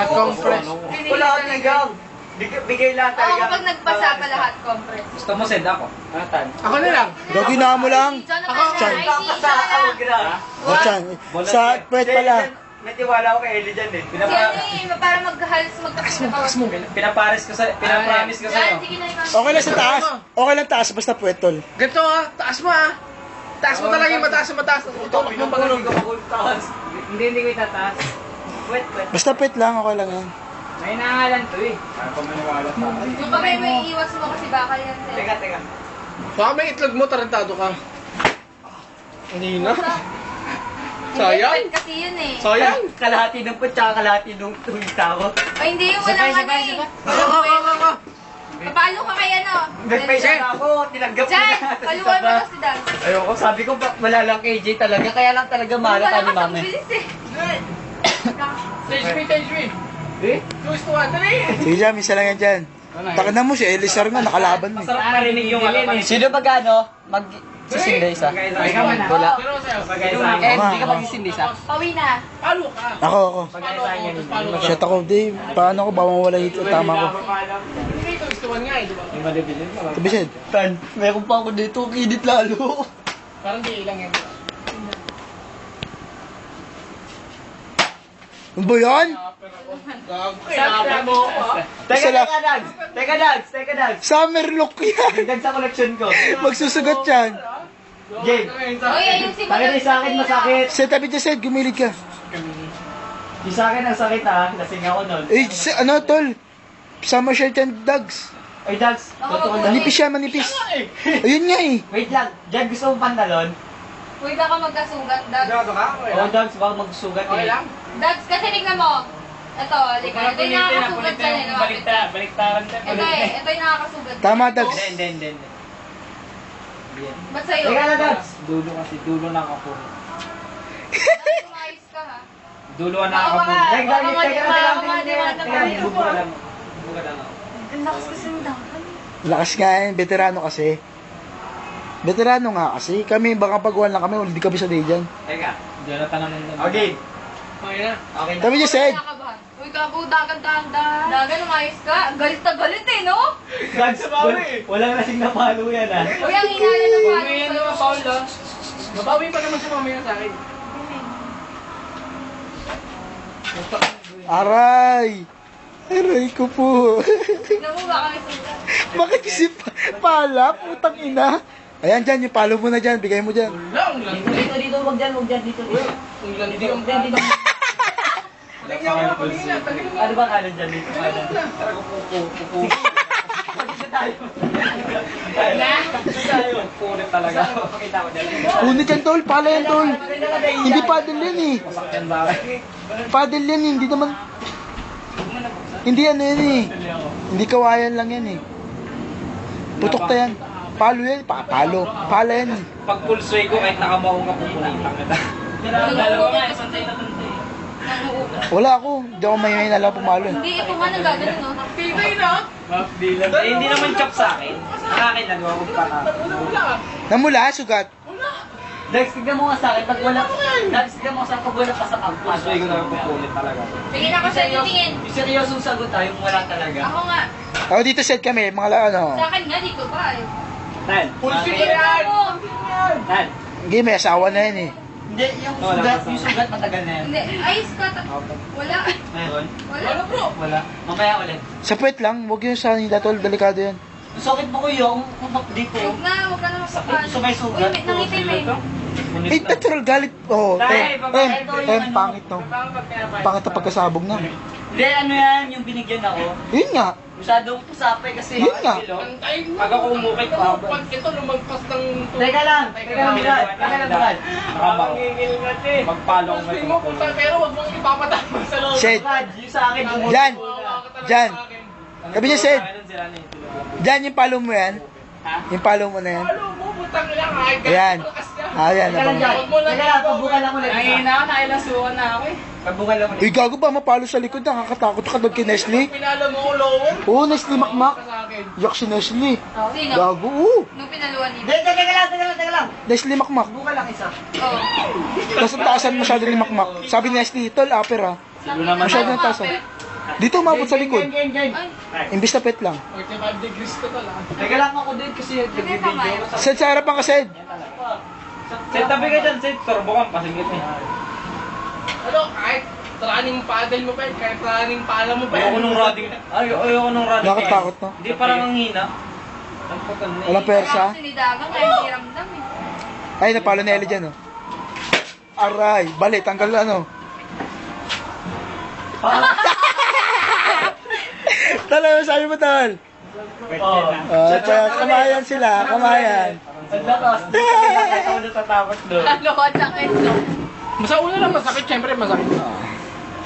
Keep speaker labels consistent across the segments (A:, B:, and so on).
A: Hot compress.
B: Wala ka talagang. Bigay lahat
C: Oo,
B: talaga.
C: kapag nagpasa pa lahat, compress.
D: Gusto mo send ako? Atan.
A: Ako na lang.
E: Gagi na mo lang.
C: Ako,
E: Chan.
B: Papasa ako, gra.
E: O, Chan. Sa puwet pala.
B: May tiwala ako kay Ellie dyan eh.
C: Si ano eh, para maghalos magkapit mo.
D: Pinapares ko sa, pinapromise ko sa'yo.
C: Sige na ikaw.
E: Okay lang sa taas. Okay lang taas, basta puwetol.
A: Ganito taas mo Taas mo talaga yung mataas. Utok mo pag ano.
D: Hindi ko itataas. Wait.
E: Basta puwet lang, okay lang yan.
D: May nangalan to eh. Para pa maniwala sa akin.
C: Yung kamay mo iiwas mo kasi baka yan.
B: Teka.
A: Baka may itlog mo, tarantado ka. Hindi na. Sayang.
C: Hindi, kasi yun eh.
A: Sayang.
B: Kalahati ng put, tsaka kalahati ng tao.
C: Ay, hindi, walang ano eh.
A: Ako.
C: Papalo ka kaya no?
B: Nagpaisa na ako, tinanggap ko
C: Jan,
B: na.
C: paluan mo kasi Dan.
B: Ayoko, sabi ko wala lang KJ talaga, kaya lang talaga mahal ka ni mama.
C: Ang bilis eh.
A: Stage me.
B: Eh?
A: 2:1, dali.
E: Sige dyan, misa lang yan dyan. Takinan mo si Elisar nga, nakalaban mo.
D: Masarap marinig yung ano pa.
B: Sino ba gano? Mag-sising isa?
D: Ikaw man.
B: Wala.
A: Pero sa'yo.
B: Hindi ka mag-sising isa?
C: Pawi na.
A: Palo ka.
E: Ako.
A: Palo ka.
E: Shit ako, di. Paano ko, bawang wala hito, tama ko.
A: Hindi 2:1 nga eh, di ba?
D: Yung malibilin mo.
E: Tabisid.
B: Tan, meron pa ako dito, kinit lalo.
A: Parang di ilang yan.
E: Ano ba yan?
A: Sabi mo ako
B: Teka, Dags.
E: Summer look yan.
B: Dagdag sa collection ko.
E: Magsusugat yan.
B: Game.
C: Uy, ayusin mo.
B: Bakit sa akin masakit?
E: Sa tabi dyan, Sed, gumilid ka.
B: Yung sa akin ang sakit lasing ako nun.
E: Eh, ano, tol? Summer shirt yan, Dags.
B: Ay, Dags, totoo lang.
E: Manipis yan, manipis. Ayun nga eh.
B: Wait lang, Diyan gusto mo pantalon?
C: Uy, baka magkasugat, Dags.
B: Oo, Dags, baka magsugat
A: Okay lang?
C: Dags, kasi tingnan mo. Ito, halika. Ito yung nakakasugat dyan eh. Lumapit ka.
D: Baliktaran ka.
C: Ito yung nakakasugat.
E: Tama, Dags.
D: Hindi.
C: Ba't sa'yo?
B: Teka na, Dags.
D: Dulo na ako.
C: Umayos ka ha.
D: Dulo na
C: Baka
D: ako.
C: mga-
B: Teka,
C: baka mga-
B: teka,
C: baka
B: teka,
C: mga diwata
B: teka,
C: pa rin.
D: Bubuka lang ako.
C: Ang lakas kasi ng dahan.
E: Lakas nga yan, veterano kasi. Veterano nga kasi. Kami, baka pagwan lang kami, hindi kami sa day dyan.
D: Teka. Jonathan naman.
B: Okay.
A: Okay na.
B: Okay na.
E: Tabi dyan, Sed.
C: Kinakabahan. Uy, gago, dagan. Dagan, umayos ka. Ang galit na galit eh, no?
B: Dags, walang lasing na palo yan
C: Uy, ang hinala ng paano
A: Umiyan
C: sa'yo.
A: naman, Paula. Mabawi pa naman siya mamaya sa akin.
E: Aray! Aray ko po.
C: Tignan mo, baka may sugat.
E: Bakit si pala? Putang ina. Ayan dyan, yung palo mo na dyan. Bigay mo dyan.
A: Lang.
B: Dito, wag dyan, dito.
A: Ang landi ang
B: Dito.
A: Tingnan mo na kanina. Tagin mo.
B: Ano ba kanan dyan dito?
A: Tingnan mo na.
D: Punit talaga. Pakita ko dyan.
E: Punit yan, tol. Pala yan, tol. Hindi paddle yan eh.
D: Yan ba?
E: Paddle yan eh. Hindi naman... Hindi ano yan eh. Hindi kawayan lang yan eh. Putok ta yan. Palo yan. Palo. Pala yan eh.
D: Pag full sway ko, kahit nakamaong ka pupunitang kita. Dalawa nga, isang tayo na
E: Wala ako. Hindi ako may nala pumalo eh.
C: Hindi, ito nga nang gagano, no?
A: Pilay na.
D: Eh, hindi naman chop sa akin. Sa akin, nagawa ko pa
A: Wala.
E: Namula, sugat.
B: Dags, tignan mo nga sa akin. Pag wala, Dags, tignan mo sa akin. Pag wala pa sa
D: full sway ko na pupunit talaga.
C: Sige na ako sa tingin.
B: Yung seryosong sagot tayo, wala talaga.
C: Ako nga.
E: Ako dito set kami. Mga ano.
C: Sa akin nga, dito pa eh.
D: Tan.
A: Full fit yan.
D: Tan.
E: Hindi, may asawa na yan eh.
B: Hindi, yung sugat matagal na yan.
C: Hindi, ayos ka. Wala.
D: Meron?
C: Wala.
A: Ano bro?
D: Wala. Mamaya ulit.
E: Sa puwet lang. Huwag yung sa nila, tol. Delikado yan.
B: Yung sakit mo ko yung dito.
C: Huwag na makapal.
B: So may sugat.
C: Uy, nangitim eh.
E: Eh, petrol galit. Oo.
D: Tay,
E: Pangit no. Pangit na pagkasabog na.
B: Hindi, ano yan, yung binigyan ako.
E: Yun nga.
B: Masyadong pusapay kasi.
E: Yun nga.
D: Pag ako umukit pa.
A: Pag ito lumagpas ng...
B: Teka lang, Brad. Teka lang, Brad.
A: Nakabangingil nga eh.
D: Magpalo ko
A: Gusto mo punta pero wag mong ipapatama sa loob.
E: Sed.
B: Brad, yung sa akin. yung-
E: Jan. Jan. Kabi niya, Sed.
D: Sila ni.
E: Diyan yung palo mo yan.
D: Ha?
E: Yung palo mo na yan.
A: Ano mo, putang lang. Ay,
E: Ayan. Ayan.
B: Teka lang, Jan. Teka lang, pagbuka lang ulit.
D: Nakilasuhan na ako eh.
B: Pagbuka lang ulit.
E: Uy, gago ba? Mapalo sa likod. Nakakatakot ka doon kay Nestle.
A: Pinala mo ko lower.
E: Oo, Nestle makmak.
A: Sa akin.
E: Yak si Nestle.
C: Sino?
E: Gago, oo.
C: Nung pinaluan
B: Hindi,
C: nila.
B: teka lang.
E: Nestle makmak.
B: Pagbuka lang isa.
C: Oo.
E: Tapos ang taasan masyado ni makmak. Sabi ni Nestle, tol, upper ah.
D: Silo naman.
E: Masyado ng taasan. Dito umabot sa likod.
B: Gang.
E: Imbis na pet lang.
A: 45 degrees to tala.
B: Teka lang ako din kasi nagbibideo.
E: Sed, sa harapan ka, Sed.
D: Sir, tabi ka dyan, Sir. Turbo ka, pasingit eh.
A: Ano, kahit running paddle mo pa yun, kahit running pala mo pa yun.
D: Ayoko nung riding. Ayoko nung riding.
E: Bakit takot no?
D: Hindi, parang ang hina. Ang pagkan na
E: Walang persa.
C: Kasi ni Dagang kaya hindi ramdam eh.
E: Ay, napalo ni Ellie dyan, oh. Aray, bali, tanggal ano. Tala, sabi mo, Tal. Kamayan sila, kamayan.
B: Ang lakas. Kaya ako natatakot doon.
C: Ano ko, sakit no?
A: Sa una lang masakit, syempre masakit.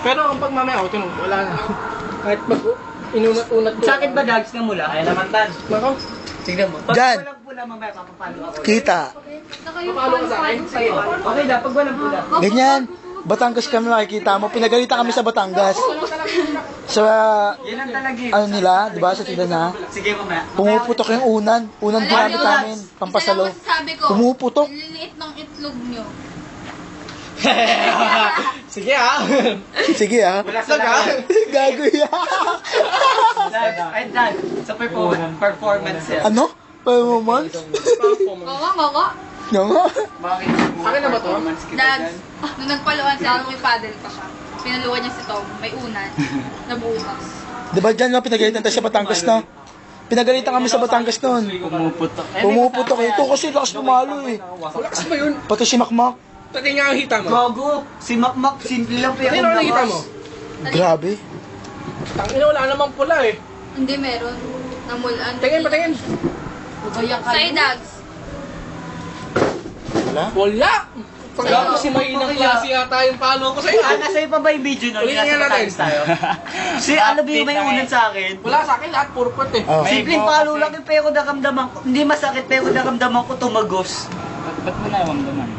A: Pero ang pagmamaya, wala na. Kahit pag inunat-unat ko.
B: Sakit ba dags na mula?
D: Kaya naman, Tan.
A: Nako,
B: Tignan mo.
E: Dyan.
B: Pag walang pula mamaya, papapalo ako.
E: Kita.
A: Papalo ka sa akin?
C: Sa'yo.
B: Okay na, pag walang pula.
E: Ganyan. Batangas kami makikita mo. Pinagalitan kami sa Batangas. Sa,
B: Yan ang talaga
E: ano nila, di ba, sa sila na.
B: Sige mamaya.
E: Pumuputok yung unan. Unan ginamit namin. Pampasalo.
C: Sabi ko,
E: Pumuputok.
C: ang liliit ng itlog nyo.
A: Sige ah.
E: Sige ah.
B: Wala sa lahat.
E: Gago yan.
B: Ay, Dan, sa performance yan.
E: Ano? Performance?
C: Gawa.
E: Nga nga.
B: Bakit?
A: Akin na ba to?
B: Performance kita
C: Dags,
B: dyan.
C: nung nagpaluan sila nung may paddle pa siya. Pinaluan niya si Tom, may unan, nabukas.
E: Di ba dyan no, pinagalitan tayo sa Batangas no? Pinagalitan kami sa Batangas noon.
B: Pumuputok.
E: Pumuputok ito kasi lakas pumalo eh.
A: Lakas ba yun?
E: Pati si Makmak.
A: Pati nga ang hita mo.
B: Gago, si Makmak, simple lang pero
A: Sino ang nakita mo?
E: Grabe.
A: Tangina, wala namang pula eh.
C: Hindi meron. Namulan.
A: Patingin.
C: Sa'yo, Dags.
E: Wala?
A: Wala! Pagka si Mahinang klase yata yung palo ko sa'yo.
B: Nasa'yo pa ba yung video no?
A: Ulitin nga natin.
B: tayo. Si ano ba yung may unan sa akin?
A: Wala sa akin, lahat puro put eh.
E: Oh.
B: Simpleng palo lang yung pero nakamdaman ko. Hindi masakit pero nakamdaman ko tumagos.
D: Ba't mo na naman?